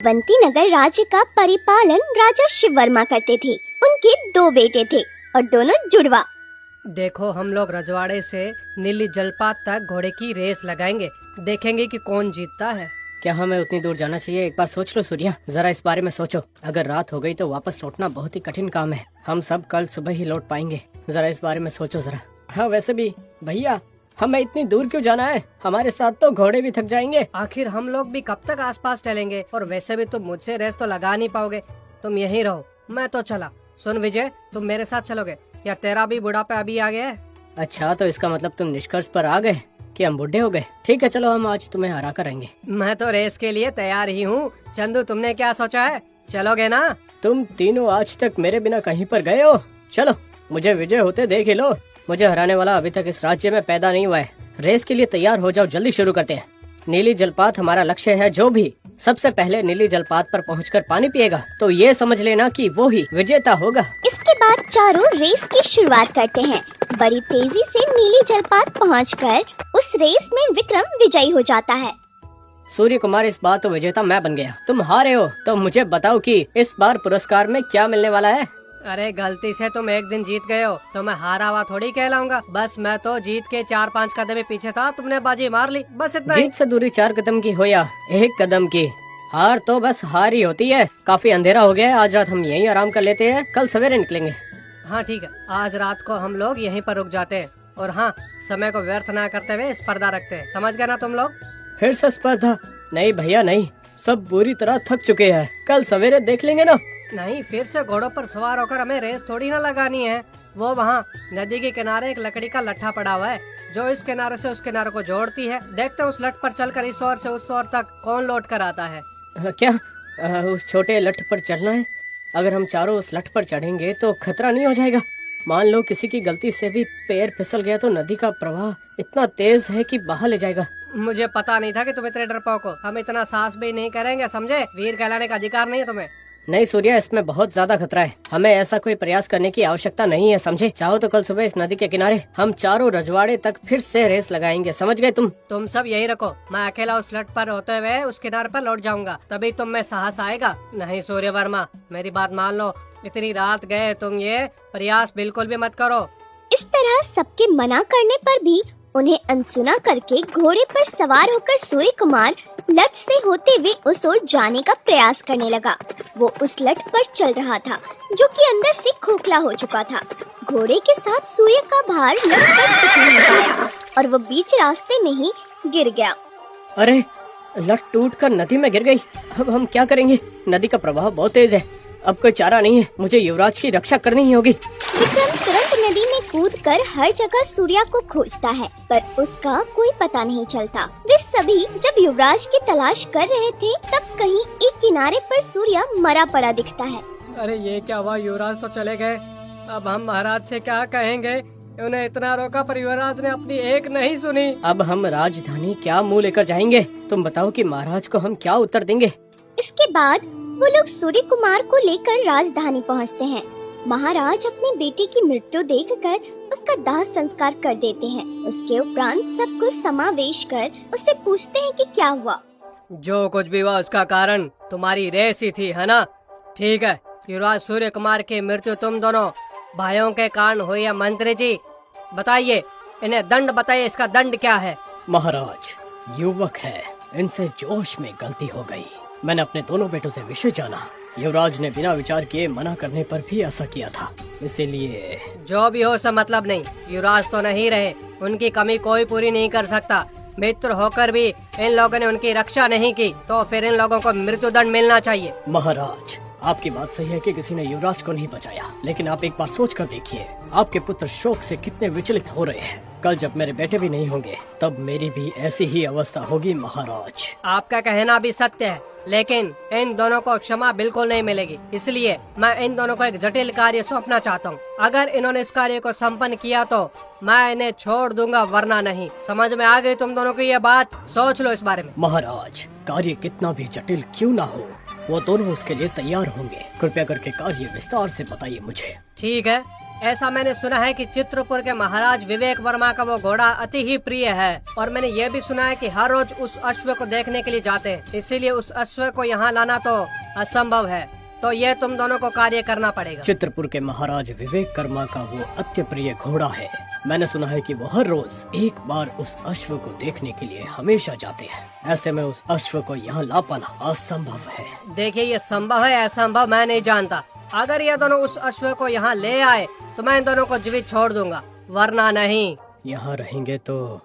बंती नगर राज्य का परिपालन राजा शिव वर्मा करते थे। उनके 2 बेटे थे और दोनों जुड़वा। देखो, हम लोग रजवाड़े से नीली जलपात तक घोड़े की रेस लगाएंगे, देखेंगे कि कौन जीतता है। क्या हमें उतनी दूर जाना चाहिए? एक बार सोच लो सूर्या, जरा इस बारे में सोचो। अगर रात हो गई तो वापस लौटना बहुत ही कठिन काम है। हम सब कल सुबह ही लौट पाएंगे। जरा इस बारे में सोचो जरा। हाँ वैसे भी भैया, हमें इतनी दूर क्यों जाना है? हमारे साथ तो घोड़े भी थक जाएंगे। आखिर हम लोग भी कब तक आसपास टहलेंगे? और वैसे भी तुम मुझसे रेस तो लगा नहीं पाओगे। तुम यहीं रहो, मैं तो चला। सुन विजय, तुम मेरे साथ चलोगे या तेरा भी बुढ़ापा अभी आ गया है? अच्छा, तो इसका मतलब तुम निष्कर्ष पर आ गए कि हम बुढ़े हो गए। ठीक है, चलो हम आज तुम्हें हरा कर रहेंगे। मैं तो रेस के लिए तैयार ही हूँ। चंदू, तुमने क्या सोचा है? चलोगे ना? तुम तीनों आज तक मेरे बिना कहीं पर गए हो? चलो, मुझे विजय होते देख ही लो। मुझे हराने वाला अभी तक इस राज्य में पैदा नहीं हुआ है। रेस के लिए तैयार हो जाओ, जल्दी शुरू करते हैं। नीली जलपात हमारा लक्ष्य है। जो भी सबसे पहले नीली जलपात पर पहुंचकर पानी पिएगा तो ये समझ लेना कि वो ही विजेता होगा। इसके बाद चारों रेस की शुरुआत करते हैं। बड़ी तेजी से नीली जलपात पहुंचकर उस रेस में विक्रम विजयी हो जाता है। सूर्य कुमार, इस बार तो विजेता मैं बन गया। तुम हारे हो तो मुझे बताओ कि इस बार पुरस्कार में क्या मिलने वाला है? अरे गलती से तुम एक दिन जीत गए हो तो मैं हारा हुआ थोड़ी कहलाऊंगा। बस मैं तो जीत के 4-5 कदम पीछे था, तुमने बाजी मार ली, बस इतना ही। जीत से दूरी 4 कदम की हो या 1 कदम की, हार तो बस हार ही होती है। काफी अंधेरा हो गया है, आज रात हम यहीं आराम कर लेते हैं, कल सवेरे निकलेंगे। हाँ ठीक है, आज रात को हम लोग यहीं पर रुक जाते हैं। और हाँ, समय को व्यर्थ न करते हुए स्पर्धा रखते हैं, समझ गए ना तुम लोग? फिर से स्पर्धा? नहीं भैया नहीं, सब बुरी तरह थक चुके हैं, कल सवेरे देख लेंगे ना। नहीं, फिर से घोड़ों पर सवार होकर हमें रेस थोड़ी ना लगानी है। वो वहाँ नदी के किनारे एक लकड़ी का लट्ठा पड़ा हुआ है जो इस किनारे से उस किनारे को जोड़ती है। देखते हैं उस लठ पर चलकर इस ओर से उस ओर तक कौन लौट कर आता है। क्या उस छोटे लठ पर चढ़ना है? अगर हम चारों उस लठ पर चढ़ेंगे तो खतरा नहीं हो जाएगा? मान लो किसी की गलती से भी पैर फिसल गया तो नदी का प्रवाह इतना तेज है कि बहा ले जाएगा। मुझे पता नहीं था कि तुम इतने डरपोक हो। हम इतना साहस भी नहीं करेंगे, समझे? वीर कहलाने का अधिकार नहीं है तुम्हें। नहीं सूर्या, इसमें बहुत ज्यादा खतरा है। हमें ऐसा कोई प्रयास करने की आवश्यकता नहीं है, समझे? चाहो तो कल सुबह इस नदी के किनारे हम चारों रजवाड़े तक फिर से रेस लगाएंगे, समझ गए तुम? तुम सब यही रखो, मैं अकेला उस लट पर होते हुए उस किनारे पर लौट जाऊंगा, तभी तुम में साहस आएगा। नहीं सूर्य वर्मा, मेरी बात मान लो, इतनी रात गए, तुम ये प्रयास बिल्कुल भी मत करो। इस तरह सबके मना करने पर भी उन्हें अनसुना करके घोड़े पर सवार होकर सूर्य कुमार लट से होते हुए उस ओर जाने का प्रयास करने लगा। वो उस लट पर चल रहा था जो कि अंदर से खोखला हो चुका था। घोड़े के साथ सूर्य का भार लट पर टिक नहीं पाया और वो बीच रास्ते में ही गिर गया। अरे, लट टूटकर नदी में गिर गई। अब हम क्या करेंगे? नदी का प्रवाह बहुत तेज है, अब कोई चारा नहीं है, मुझे युवराज की रक्षा करनी ही होगी। विक्रम तुरंत नदी में कूदकर हर जगह सूर्या को खोजता है पर उसका कोई पता नहीं चलता। वे सभी जब युवराज की तलाश कर रहे थे तब कहीं एक किनारे पर सूर्या मरा पड़ा दिखता है। अरे ये क्या हुआ? युवराज तो चले गए, अब हम महाराज से क्या कहेंगे? उन्हें इतना रोका पर युवराज ने अपनी एक नहीं सुनी। अब हम राजधानी क्या मुँह लेकर जाएंगे? तुम बताओ कि महाराज को हम क्या उत्तर देंगे? इसके बाद वो लोग सूर्य कुमार को लेकर राजधानी पहुंचते हैं। महाराज अपनी बेटी की मृत्यु देखकर उसका दाह संस्कार कर देते हैं। उसके उपरांत सबको समावेश कर उससे पूछते हैं कि क्या हुआ। जो कुछ भी हुआ उसका कारण तुम्हारी रेस ही थी, है ना? ठीक है, युवराज सूर्य कुमार की मृत्यु तुम दोनों भाइयों के कारण हुई है। मंत्री जी बताइए, इन्हें दंड बताइए, इसका दंड क्या है? महाराज, युवक है, इनसे जोश में गलती हो गई। मैंने अपने दोनों बेटों से विषय जाना, युवराज ने बिना विचार किए मना करने पर भी ऐसा किया था, इसीलिए। जो भी हो, सब मतलब नहीं। युवराज तो नहीं रहे, उनकी कमी कोई पूरी नहीं कर सकता। मित्र होकर भी इन लोगों ने उनकी रक्षा नहीं की तो फिर इन लोगों को मृत्युदंड मिलना चाहिए। महाराज, आपकी बात सही है कि किसी ने युवराज को नहीं बचाया, लेकिन आप एक बार सोच कर देखिए, आपके पुत्र शोक से कितने विचलित हो रहे हैं। कल जब मेरे बेटे भी नहीं होंगे तब मेरी भी ऐसी ही अवस्था होगी। महाराज, आपका कहना भी सत्य है, लेकिन इन दोनों को क्षमा बिल्कुल नहीं मिलेगी। इसलिए मैं इन दोनों को एक जटिल कार्य सौंपना चाहता हूँ। अगर इन्होंने इस कार्य को संपन्न किया तो मैं इन्हें छोड़ दूंगा, वरना नहीं। समझ में आ गई तुम दोनों की ये बात? सोच लो इस बारे में। महाराज, कार्य कितना भी जटिल क्यों ना हो, वो दोनों उसके लिए तैयार होंगे। कृपया करके कार्य विस्तार से बताइए मुझे। ठीक है, ऐसा मैंने सुना है कि चित्रपुर के महाराज विवेक वर्मा का वो घोड़ा अति ही प्रिय है और मैंने ये भी सुना है कि हर रोज उस अश्व को देखने के लिए जाते हैं, इसीलिए उस अश्व को यहाँ लाना तो असंभव है। तो ये तुम दोनों को कार्य करना पड़ेगा। चित्रपुर के महाराज विवेक वर्मा का वो अति प्रिय घोड़ा है। मैंने सुना है कि वो हर रोज एक बार उस अश्व को देखने के लिए हमेशा जाते हैं। ऐसे में उस अश्व को यहाँ ला पाना असंभव है। देखिए, ये संभव है असंभव मैं नहीं जानता। अगर ये दोनों उस अश्व को यहाँ ले आए तो मैं इन दोनों को जीवित छोड़ दूंगा, वरना नहीं। यहाँ रहेंगे तो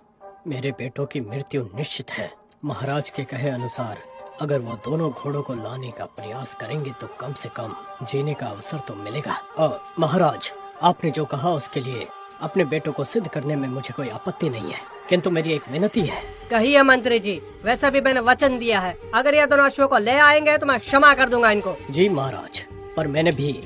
मेरे बेटों की मृत्यु निश्चित है। महाराज के कहे अनुसार अगर वो दोनों घोड़ों को लाने का प्रयास करेंगे तो कम से कम जीने का अवसर तो मिलेगा। और महाराज, आपने जो कहा उसके लिए अपने बेटों को सिद्ध करने में मुझे कोई आपत्ति नहीं है, किंतु मेरी एक विनती है। कहिए मंत्री जी। वैसे भी मैंने वचन दिया है, अगर ये दोनों अश्वों को ले आएंगे तो मैं क्षमा कर दूंगा इनको। जी महाराज, पर मैंने भी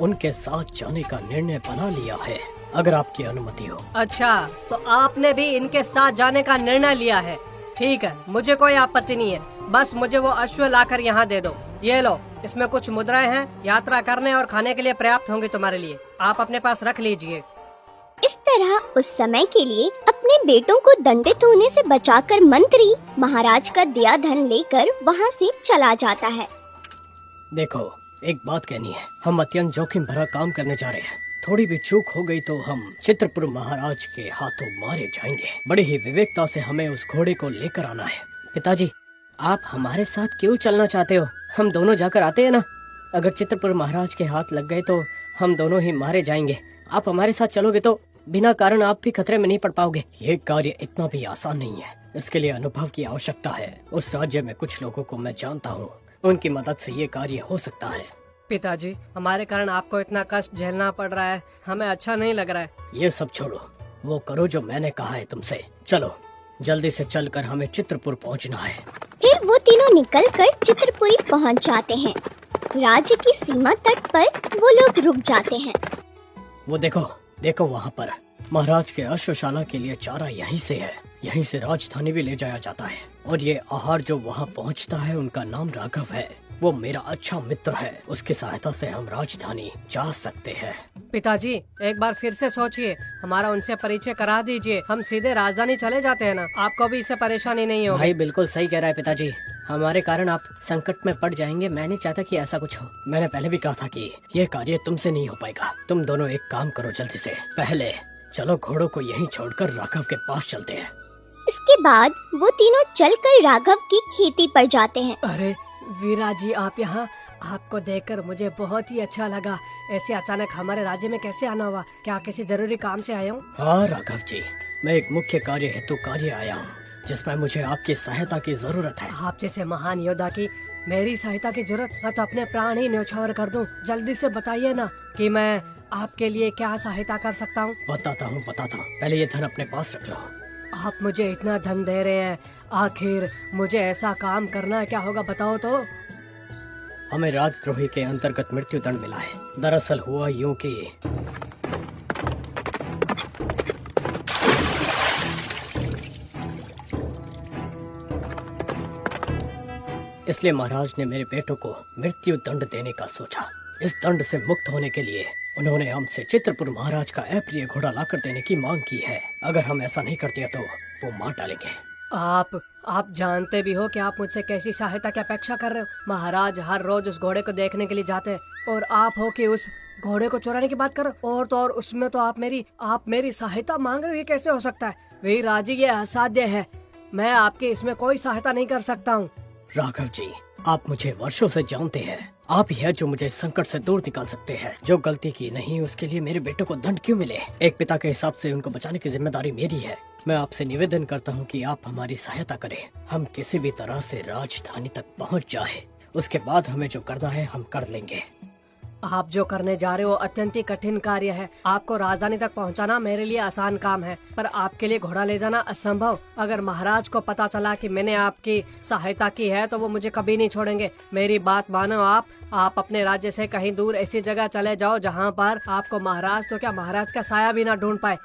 उनके साथ जाने का निर्णय बना लिया है, अगर आपकी अनुमति हो। अच्छा, तो आपने भी इनके साथ जाने का निर्णय लिया है। ठीक है, मुझे कोई आपत्ति नहीं है। बस मुझे वो अश्व लाकर यहाँ दे दो। ये लो, इसमें कुछ मुद्राएं हैं, यात्रा करने और खाने के लिए पर्याप्त होंगी तुम्हारे लिए। आप अपने पास रख लीजिए। इस तरह उस समय के लिए अपने बेटों को दंडित होने से बचाकर मंत्री महाराज का दिया धन लेकर वहाँ से चला जाता है। देखो, एक बात कहनी है, हम अत्यंत जोखिम भरा काम करने जा रहे हैं। थोड़ी भी चूक हो गई तो हम चित्रपुर महाराज के हाथों मारे जाएंगे। बड़ी ही विवेकता से हमें उस घोड़े को लेकर आना है। पिताजी, आप हमारे साथ क्यों चलना चाहते हो? हम दोनों जाकर आते हैं ना। अगर चित्रपुर महाराज के हाथ लग गए तो हम दोनों ही मारे जाएंगे। आप हमारे साथ चलोगे तो बिना कारण आप भी खतरे में नहीं पड़ पाओगे। ये कार्य इतना भी आसान नहीं है, इसके लिए अनुभव की आवश्यकता है। उस राज्य में कुछ लोगों को मैं जानता हूँ, उनकी मदद से ये कार्य हो सकता है। पिताजी, हमारे कारण आपको इतना कष्ट झेलना पड़ रहा है, हमें अच्छा नहीं लग रहा है। ये सब छोड़ो, वो करो जो मैंने कहा है तुमसे। चलो, जल्दी से चलकर हमें चित्रपुर पहुंचना है। फिर वो तीनों निकलकर चित्रपुरी पहुंच जाते हैं। राज्य की सीमा तट पर वो लोग रुक जाते हैं। वो देखो देखो, वहाँ पर महाराज के अश्वशाला के लिए चारा यहीं से है। यहीं से राजधानी भी ले जाया जाता है। और ये आहार जो वहाँ पहुँचता है, उनका नाम राघव है। वो मेरा अच्छा मित्र है, उसकी सहायता से हम राजधानी जा सकते हैं। पिताजी, एक बार फिर से सोचिए, हमारा उनसे परिचय करा दीजिए, हम सीधे राजधानी चले जाते हैं ना, आपको भी इससे परेशानी नहीं होगी। भाई बिल्कुल सही कह रहा है पिताजी, हमारे कारण आप संकट में पड़ जाएंगे। मैं नहीं चाहता कि ऐसा कुछ हो। मैंने पहले भी कहा था कि यह कार्य तुमसे नहीं हो पाएगा। तुम दोनों एक काम करो, जल्दी से पहले चलो घोड़ों को यहीं छोड़कर राघव के पास चलते हैं। इसके बाद वो तीनों चलकर राघव की खेती पर जाते हैं। अरे वीरा जी, आप यहाँ, आपको देखकर मुझे बहुत ही अच्छा लगा। ऐसे अचानक हमारे राज्य में कैसे आना हुआ? क्या किसी जरूरी काम से आया हूँ? हाँ राघव जी, मैं एक मुख्य कार्य हेतु कार्य आया हूँ, जिसमें मुझे आपकी सहायता की जरूरत है। आप जैसे महान योद्धा की मेरी सहायता की जरूरत? मैं तो अपने प्राण ही न्यौछावर कर दूं। जल्दी से बताइए ना कि मैं आपके लिए क्या सहायता कर सकता हूँ। बताता हूँ। पहले ये धन अपने पास रख लो। आप मुझे इतना धन दे रहे हैं, आखिर मुझे ऐसा काम करना क्या होगा बताओ तो। हमें राजद्रोही के अंतर्गत मृत्यु दंड मिला है। दरअसल हुआ यूं कि इसलिए महाराज ने मेरे बेटों को मृत्यु दंड देने का सोचा। इस दंड से मुक्त होने के लिए उन्होंने हमसे चित्रपुर महाराज का अप्रिय घोड़ा लाकर देने की मांग की है। अगर हम ऐसा नहीं करते तो वो मार डालेंगे। आप जानते भी हो कि आप मुझसे कैसी सहायता की अपेक्षा कर रहे हो। महाराज हर रोज उस घोड़े को देखने के लिए जाते हैं और आप हो कि उस घोड़े को चुराने की बात कर रहे हो। और तो और उसमें तो आप मेरी सहायता मांग रहे हो। ये कैसे हो सकता है? वीराजी, ये असाध्य है। मैं आपकी इसमें कोई सहायता नहीं कर सकता हूँ। राघव जी, आप मुझे वर्षों से जानते हैं। आप ही है जो मुझे संकट से दूर निकाल सकते हैं। जो गलती की नहीं उसके लिए मेरे बेटों को दंड क्यों मिले? एक पिता के हिसाब से उनको बचाने की जिम्मेदारी मेरी है। मैं आपसे निवेदन करता हूँ कि आप हमारी सहायता करें। हम किसी भी तरह से राजधानी तक पहुँच जाए, उसके बाद हमें जो करना है हम कर लेंगे। आप जो करने जा रहे हो अत्यंत ही कठिन कार्य है। आपको राजधानी तक पहुंचाना मेरे लिए आसान काम है, पर आपके लिए घोड़ा ले जाना असंभव। अगर महाराज को पता चला कि मैंने आपकी सहायता की है तो वो मुझे कभी नहीं छोड़ेंगे। मेरी बात मानो आप अपने राज्य से कहीं दूर ऐसी जगह चले जाओ जहाँ पर आपको महाराज तो क्या महाराज का साया भी ना ढूंढ पाए।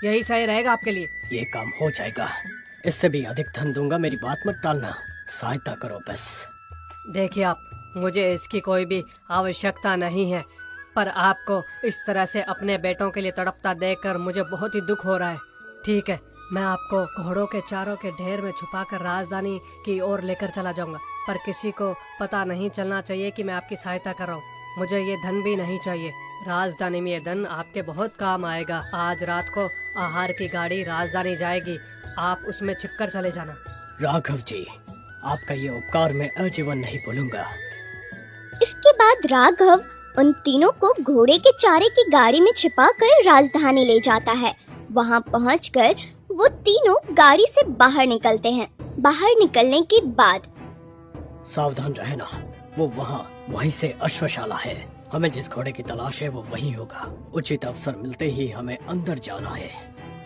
यही सही रहेगा आपके लिए। ये काम हो जाएगा, इससे भी अधिक धन दूंगा। मेरी बात मत टालना, सहायता करो बस। देखिए आप, मुझे इसकी कोई भी आवश्यकता नहीं है। पर आपको इस तरह से अपने बेटों के लिए तड़पता देखकर मुझे बहुत ही दुख हो रहा है। ठीक है, मैं आपको घोड़ों के चारों के ढेर में छुपाकर राजधानी की ओर लेकर चला जाऊंगा, पर किसी को पता नहीं चलना चाहिए कि मैं आपकी सहायता कर रहा हूँ। मुझे ये धन भी नहीं चाहिए। राजधानी में ये धन आपके बहुत काम आएगा। आज रात को आहार की गाड़ी राजधानी जाएगी, आप उसमें छिपकर चले जाना। राघव जी, आपका ये उपकार मैं आजीवन नहीं भूलूंगा। इसके बाद राघव उन तीनों को घोड़े के चारे की गाड़ी में छिपाकर राजधानी ले जाता है। वहां पहुंचकर वो तीनों गाड़ी से बाहर निकलते हैं। बाहर निकलने के बाद सावधान रहना, वो वहीं से अश्वशाला है। हमें जिस घोड़े की तलाश है वो वहीं होगा। उचित अवसर मिलते ही हमें अंदर जाना है।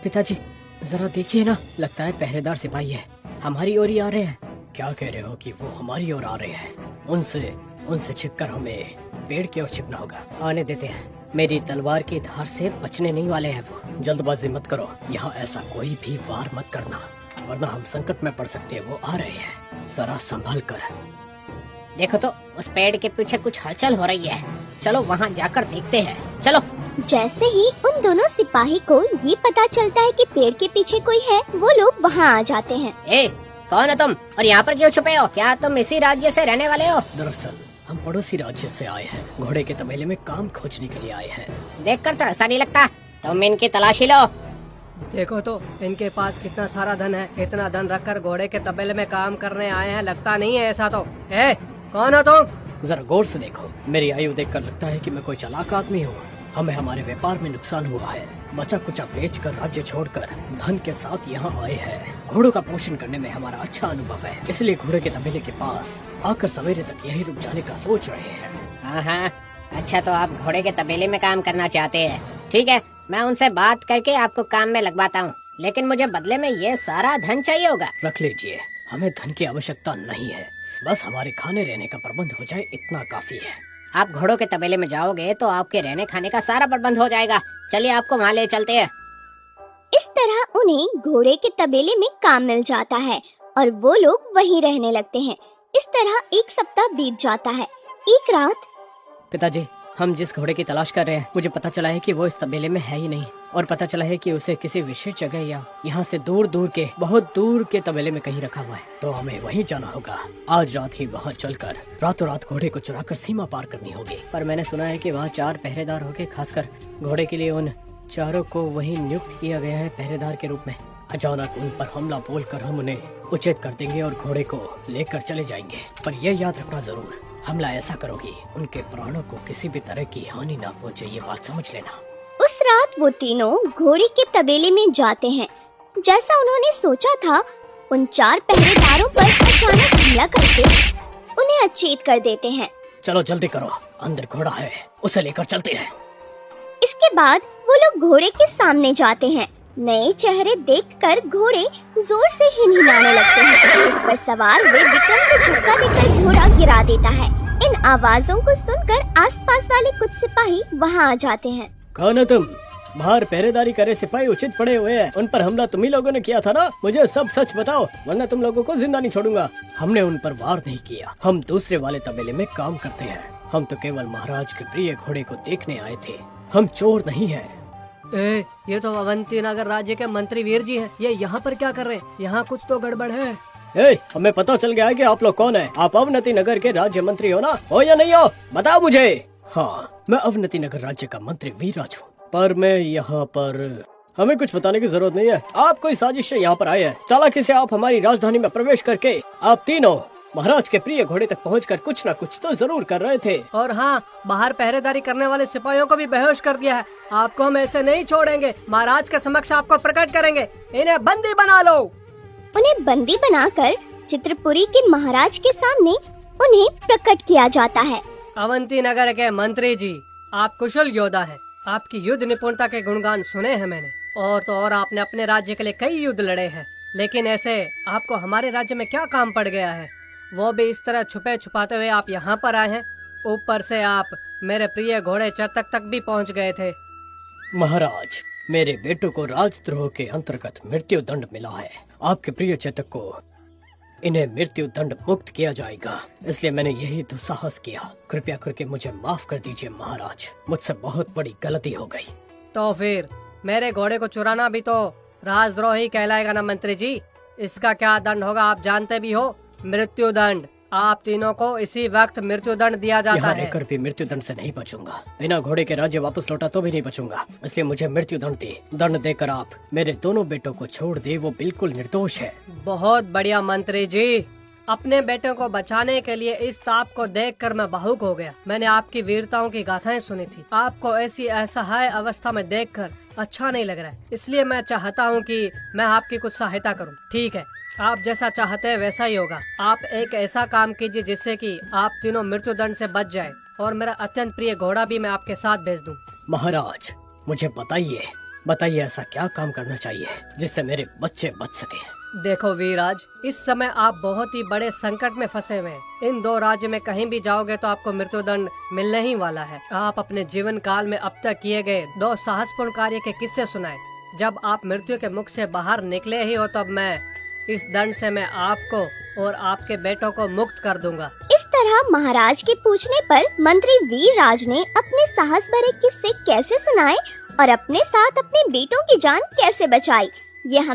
पिताजी, जरा देखिए ना, लगता है पहरेदार सिपाही है, हमारी ओर ही आ रहे हैं। क्या कह रहे हो कि वो हमारी ओर आ रहे हैं? उनसे छिपकर हमें पेड़ की ओर छिपना होगा। आने देते हैं, मेरी तलवार की धार से बचने नहीं वाले हैं वो। जल्दबाजी मत करो, यहाँ ऐसा कोई भी वार मत करना, वरना हम संकट में पड़ सकते हैं। वो आ रहे हैं, जरा संभल कर। देखो तो, उस पेड़ के पीछे कुछ हलचल हो रही है। चलो वहाँ जाकर देखते हैं। चलो। जैसे ही उन दोनों सिपाही को ये पता चलता है कि पेड़ के पीछे कोई है, वो लोग वहाँ आ जाते हैं। ए, कौन हो तुम और यहाँ पर क्यों छुपे हो? क्या तुम इसी राज्य से रहने वाले हो? दरअसल हम पड़ोसी राज्य से आए हैं, घोड़े के तबेले में काम खोजने के लिए आए हैं। देखकर तो ऐसा नहीं लगता। तुम इनकी तलाशी लो। देखो तो इनके पास कितना सारा धन है। इतना धन रखकर घोड़े के तबेले में काम करने आए हैं, लगता नहीं है ऐसा तो। कौन हो तुम? जरा गौर से देखो, मेरी आयु देखकर लगता है कि मैं कोई चालाक आदमी हूँ। हमें हमारे व्यापार में नुकसान हुआ है, बचा कुचा बेचकर राज्य छोड़कर धन के साथ यहाँ आए हैं। घोड़ों का पोषण करने में हमारा अच्छा अनुभव है, इसलिए घोड़े के तबेले के पास आकर सवेरे तक यहीं रुक जाने का सोच रहे हैं। हाँ, अच्छा तो आप घोड़े के तबेले में काम करना चाहते हैं। ठीक है, मैं उनसे बात करके आपको काम में लगवाता हूँ, लेकिन मुझे बदले में ये सारा धन चाहिए होगा। रख लीजिए, हमें धन की आवश्यकता नहीं है, बस हमारे खाने रहने का प्रबंध हो जाए, इतना काफी है। आप घोड़ों के तबेले में जाओगे तो आपके रहने खाने का सारा प्रबंध हो जाएगा। चलिए आपको वहाँ ले चलते हैं। इस तरह उन्हें घोड़े के तबेले में काम मिल जाता है और वो लोग वहीं रहने लगते हैं। इस तरह एक सप्ताह बीत जाता है। एक रात पिताजी, हम जिस घोड़े की तलाश कर रहे हैं, मुझे पता चला है कि वो इस तबेले में है ही नहीं, और पता चला है कि उसे किसी विशेष जगह या यहाँ से बहुत दूर के तबेले में कहीं रखा हुआ है। तो हमें वहीं जाना होगा। आज रात ही वहाँ चलकर रातों रात घोड़े को चुराकर सीमा पार करनी होगी। पर मैंने सुना है कि वहाँ 4 पहरेदार होंगे, खासकर घोड़े के लिए उन चारों को वहीं नियुक्त किया गया है पहरेदार के रूप में। अचानक उन पर हमला बोलकर हम उन्हें उचित कर देंगे और घोड़े को लेकर चले जाएंगे। पर यह याद रखना जरूर, हमला ऐसा करोगी उनके प्राणों को किसी भी तरह की हानि ना पहुंचे, ये बात समझ लेना। उस रात वो तीनों घोड़े के तबेले में जाते हैं। जैसा उन्होंने सोचा था, उन 4 पहरेदारों पर अचानक हमला करके उन्हें अचेत कर देते हैं। चलो जल्दी करो, अंदर घोड़ा है, उसे लेकर चलते हैं। इसके बाद वो लोग घोड़े के सामने जाते हैं। नए चेहरे देखकर घोड़े जोर से हिनहिनाने लगते हैं। उस पर सवार हुए विक्रम को झटका देकर घोड़ा गिरा देता है। इन आवाजों को सुनकर आसपास वाले कुछ सिपाही वहां आ जाते हैं। कौन हो तुम? बाहर पहरेदारी करे सिपाही उचित पड़े हुए हैं, उन पर हमला तुम ही लोगों ने किया था ना? मुझे सब सच बताओ, वरना तुम लोगों को जिंदा नहीं छोड़ूंगा। हमने उन पर वार नहीं किया, हम दूसरे वाले तबेले में काम करते हैं। हम तो केवल महाराज के प्रिय घोड़े को देखने आए थे, हम चोर नहीं है। ये तो अवंती नगर राज्य के मंत्री वीर जी हैं। ये यहाँ पर क्या कर रहे हैं? यहाँ कुछ तो गड़बड़ है। हमें पता चल गया है कि आप लोग कौन है। आप अवनति नगर के राज्य मंत्री हो ना? हो या नहीं हो, बताओ मुझे। हाँ, मैं अवनति नगर राज्य का मंत्री वीरराज हूँ, पर मैं यहाँ पर, हमें कुछ बताने की जरूरत नहीं है। आप कोई साजिश से यहाँ पर आए हैं। चालाकी से आप हमारी राजधानी में प्रवेश करके आप तीनों महाराज के प्रिय घोड़े तक पहुंचकर कुछ न कुछ तो जरूर कर रहे थे। और हाँ, बाहर पहरेदारी करने वाले सिपाहियों को भी बेहोश कर दिया है। आपको हम ऐसे नहीं छोड़ेंगे, महाराज के समक्ष आपको प्रकट करेंगे। इन्हें बंदी बना लो। उन्हें बंदी बनाकर चित्रपुरी के महाराज के सामने उन्हें प्रकट किया जाता है। अवंती नगर के मंत्री जी, आप कुशल योद्धा हैं। आपकी युद्ध निपुणता के गुणगान सुने हैं मैंने। और तो और आपने अपने राज्य के लिए कई युद्ध लड़े हैं, लेकिन ऐसे आपको हमारे राज्य में क्या काम पड़ गया है? वो भी इस तरह छुपे छुपाते हुए आप यहाँ पर आए हैं। ऊपर से आप मेरे प्रिय घोड़े चतक तक भी पहुँच गए थे। महाराज, मेरे बेटों को राजद्रोह के अंतर्गत मृत्यु दंड मिला है। आपके प्रिय चेतक को इन्हें मृत्यु दंड मुक्त किया जाएगा, इसलिए मैंने यही दुस्साहस किया। कृपया करके मुझे माफ कर दीजिए महाराज, मुझसे बहुत बड़ी गलती हो गई। तो फिर मेरे घोड़े को चुराना भी तो राजद्रोही कहलाएगा ना मंत्री जी। इसका क्या दंड होगा आप जानते भी हो, मृत्यु दंड। आप तीनों को इसी वक्त मृत्यु दंड दिया जाता यहाँ है। रहकर भी मृत्यु दंड से नहीं बचूंगा, बिना घोड़े के राज्य वापस लौटा तो भी नहीं बचूंगा, इसलिए मुझे मृत्यु दंड दे। दंड देकर आप मेरे दोनों बेटों को छोड़ दे, वो बिल्कुल निर्दोष है। बहुत बढ़िया मंत्री जी, अपने बेटों को बचाने के लिए इस ताप को देखकर मैं भावुक हो गया। मैंने आपकी वीरताओं की गाथाएं सुनी थी, आपको ऐसी असहाय अवस्था में देखकर अच्छा नहीं लग रहा है, इसलिए मैं चाहता हूँ कि मैं आपकी कुछ सहायता करूँ। ठीक है, आप जैसा चाहते हैं वैसा ही होगा। आप एक ऐसा काम कीजिए जिससे कि आप तीनों मृत्यु दंड से बच जाए और मेरा अत्यंत प्रिय घोड़ा भी मैं आपके साथ भेज दूं। महाराज मुझे बताइए ऐसा क्या काम करना चाहिए जिससे मेरे बच्चे बच सके। देखो वीराज, इस समय आप बहुत ही बड़े संकट में फंसे हुए हैं। इन दो राज्य में कहीं भी जाओगे तो आपको मृत्यु दंड मिलने ही वाला है। आप अपने जीवन काल में अब तक किए गए 2 साहसपूर्ण कार्य के किस्से सुनाए। जब आप मृत्यु के मुख से बाहर निकले ही हो तब मैं इस दंड से मैं आपको और आपके बेटों को मुक्त कर दूंगा। इस तरह महाराज के पूछने पर मंत्री वीरराज ने अपने साहस भरे किस्से कैसे सुनाए और अपने साथ अपने बेटों की जान कैसे बचाई, ये हम